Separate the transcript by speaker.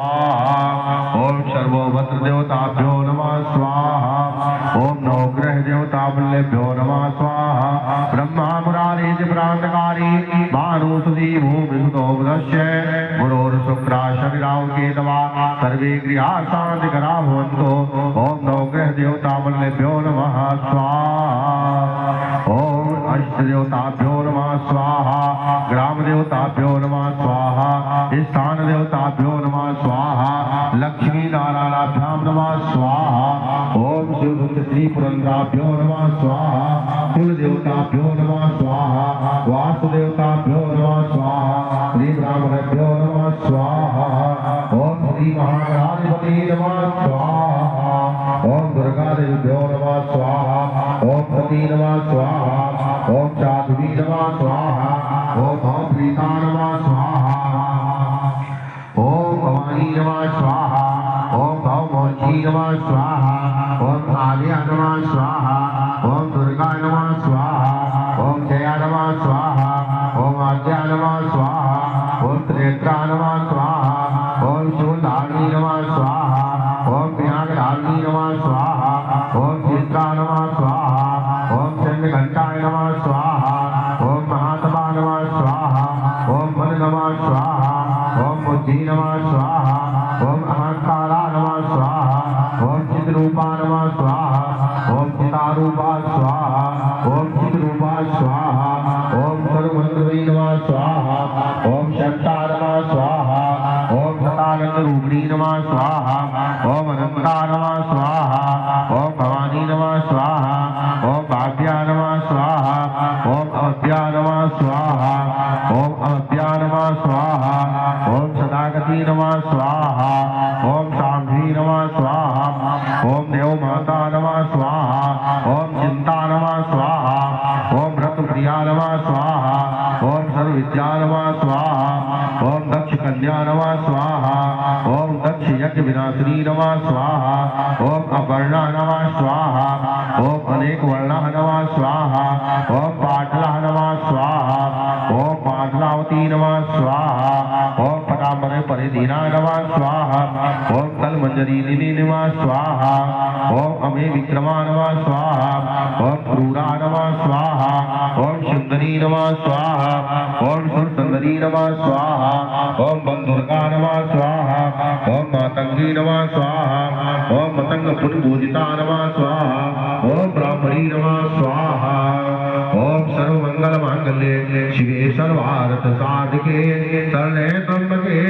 Speaker 1: ओम सर्वभद्र देवताभ्यो नमः स्वाहा। ओम नवग्रह देवताभ्यो नमः स्वाहा। ब्रह्मा मुरारी प्रांतकारी भानुसुदी भूमिसुतोपदस्य गुरोर् शुक्रा शनिराव केतवा सर्वे गृहा शांतिकरा भवन्तु। ओम नवग्रह देवताभ्यो नमः स्वाहा। ओम अष्ट देवताभ्यो नमः स्वाहा। ग्राम देवताभ्यो नमः स्वाहा। स्थान देवताभ्यो नमः स्वाहा। लक्ष्मी नारायणाभ्यां नमः स्वाहा। ओम शिव श्री पुरंदराभ्यो नमः स्वाहा। कुल देवताभ्यो नमः स्वाहा। वासुदेवताभ्यो नमः स्वाहा। श्री ब्राह्मणभ्यो नमः स्वाहा। ओम श्री महागणाधिपति नमः स्वाहा। ओम दुर्गा देव्यो नमः स्वाहा। ओम सती नमः स्वाहा। ओम चांदवी नमः स्वाहा। ओम प्रीता नमः स्वाहा। ओम भवानी नमः स्वाहा। ओम भवमोची नमः स्वाहा। ओम आर्या नमः स्वाहा। ओम दुर्गा नमः स्वाहा। ओम जया नमः स्वाहा। ओम आद्या नमः स्वाहा। ओम त्रिनेत्रा नमः स्वाहा। ओम शूलधारिणी नमः स्वाहा। ओम पिनाकधारिणी नमः स्वाहा। ओम चित्रा नमः स्वाहा। ओम चंद्रघंटाय नमः स्वाहा। ओम महात्मा नमः स्वाहा। ओम मन नमः स्वाहा। ओम बुद्धि नमः स्वाहा। ओम अहंकारा नमः स्वाहा। ओम चिद्रूपा नमः स्वाहा। ओम चितारूपा स्वाहा। ओम चिद्रूपा स्वाहा। ओम सर्वमंत्रवी नमः स्वाहा। ओम शक्ता नमः स्वाहा। ओम सतानंद रूपिणी नमः स्वाहा। ओम अनंता नमः स्वाहा। ओम भवानी नमः स्वाहा। ओम भाग्या नमः स्वाहा। ओम अवध्या नमः स्वाहा। ओम अवध्या नमः स्वाहा। ओम सदागति नमः स्वाहा। ओम शांभवी नमः स्वाहा। ओम देव माता नमः स्वाहा। ओम चिंता नमः स्वाहा। ओम व्रतप्रिया नमः स्वाहा। ओम सर्वविद्या नमः स्वाहा। ओम दक्ष कन्या नमः स्वाहा। ओम दक्ष यज्ञ विनाशिनी नमः स्वाहा। ओम अपर्णा नमः स्वाहा। ओम अनेक वर्णा नमः स्वाहा। ओम पाटला नमः स्वाहा। ओम पाटलावती नमः स्वाहा। ओम पटामरे परिधीना नमः स्वाहा। ओम कलमंजरी नमः स्वाहा। ओम अमे विक्रमा नमः स्वाहा। ओम क्रूरा नमः स्वाहा। ओम सुंदरी नमः स्वाहा। ओम सुरसुंदरी नमः स्वाहा। ओम बंधुर्गा नमः स्वाहा। ओम मातंगी नमः स्वाहा। ओम मतंग पुनपूजिता नमः स्वाहा। ओम ब्राह्मणी नमः स्वाहा। ओम सर्वमंगल मांगल्ये शिवे सर्वार्थ साधके शरणे त्र्यंबके